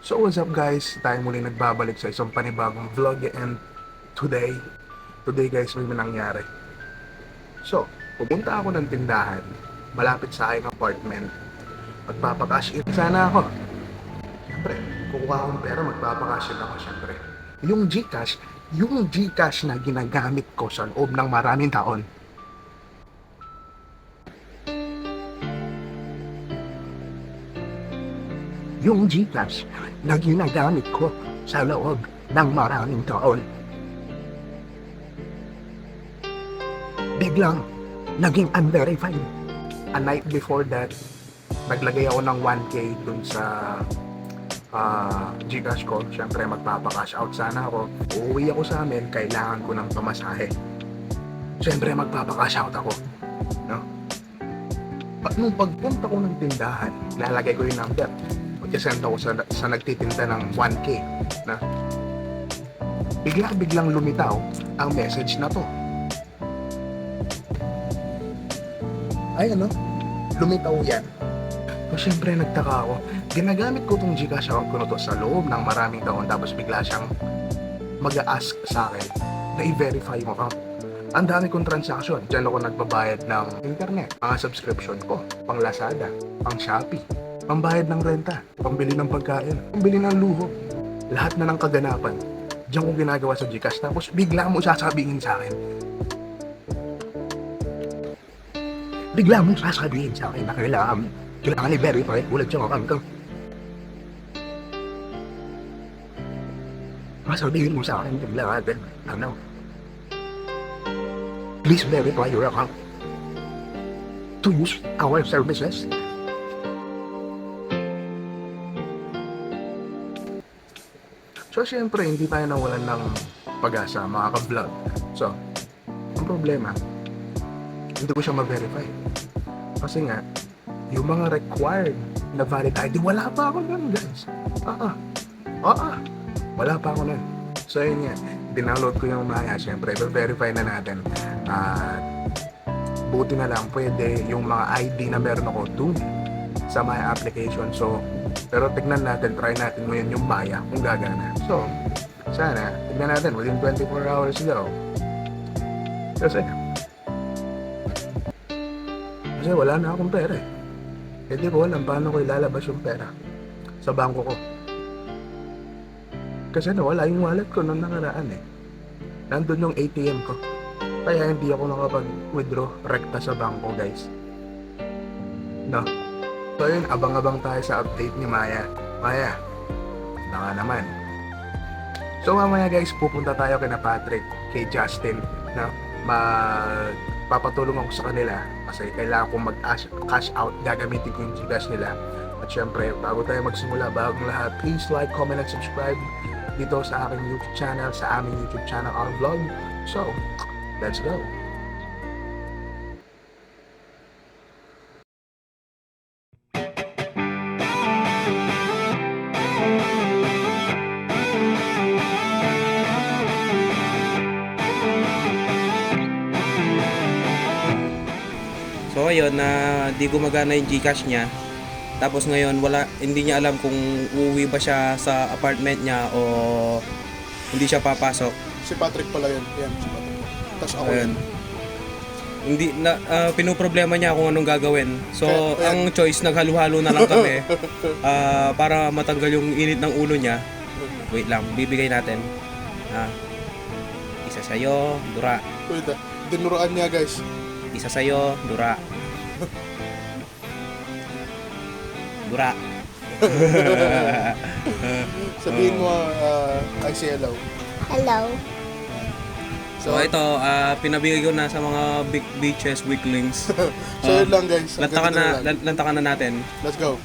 So what's up guys? Tayo muli nagbabalik sa isang panibagong vlog and today guys may nangyari. So, pupunta ako ng tindahan malapit sa aking apartment. Magpapakash in sana ako. Siyempre, kukuha akong pera, magpapakash in ako siyempre. Yung Gcash na ginagamit ko sa loob ng maraming taon. Yung Gcash na ginagamit ko sa loob ng maraming taon. Biglang naging unverified. A night before that, naglagay ako ng 1K dun sa Gcash ko. Siyempre magpapakash out sana ako. Uuwi ako sa amin, kailangan ko ng pamasahe. Siyempre magpapakash out ako. No? At nung pagpunta ko ng tindahan, lalagay ko yung number. Mag-send ako sa nagtitinda ng 1K. Na biglang lumitaw ang message na to. Ay lumitaw yan. So syempre nagtaka ako. Ginagamit ko tong Gcash account ko na to sa loob ng maraming taon, tapos bigla siyang mag-a-ask sa akin na i-verify mo account. Ang dami kong transaction. Diyan ako nagbabayad ng internet, mga subscription ko, pang Lazada, pang Shopee, pambayad ng renta, pambili ng pagkain, pambili ng luho. Lahat na ng kaganapan, diyan ko ginagawa sa Gcash. Tapos bigla mo sasabihin sa akin. Bigla mo sasabihin sa akin na kailangan i-verify ulit yung account ko. Sabihin mo sa akin bigla please verify your account to use our services. So, syempre, hindi tayo nawalan ng pag-asa, mga ka-vlog. So, ang problema, hindi ko siya ma-verify. Kasi nga, yung mga required na valid ID, wala pa ako nun, guys. Wala pa ako nun. So, yun nga, dinownload ko yung Maya. Syempre, verify na natin. Buti na lang, pwede yung mga ID na meron ako dun sa Maya application. So, pero tignan natin, try natin ngayon yung Maya kung gagana. So, sana, tignan natin within 24 hours ago. Kasi wala na akong pera eh. Hindi ko alam paano ko ilalabas yung pera sa bangko ko. Kasi nawala yung wallet ko nung nakaraan eh. Nandun yung ATM ko. Kaya hindi ako nakapag-withdraw rekta sa bangko, guys. No? So yun, abang-abang tayo sa update ni Maya. Maya, baka naman. So mamaya guys, pupunta tayo kay Patrick, kay Justin, na papatulong ako sa kanila kasi kailangan kong mag-cash out, gagamitin ko yung Gcash nila. At syempre, bago tayo magsimula, bagong lahat, please like, comment, and subscribe dito sa aking YouTube channel, sa aming YouTube channel, our vlog. So, let's go! So ayun, na di gumagana yung Gcash niya. Tapos ngayon hindi niya alam kung uuwi ba siya sa apartment niya o hindi siya papasok. Si Patrick pala yun. Yan, si Patrick. Tapos ako Ayun. Hindi na pinoproblema niya kung anong gagawin. So ang choice, naghalo-halo na lang kami para matanggal yung init ng ulo niya. Wait lang, bibigay natin. Isa sa'yo, dura. Wait, dinuraan niya guys. Isa sa'yo, dura. Dura. Sabihin mo, I say hello. Hello. So ito, pinabigay ko na sa mga big bitches, weaklings. So yun lang guys. Lantakan na natin. Let's go.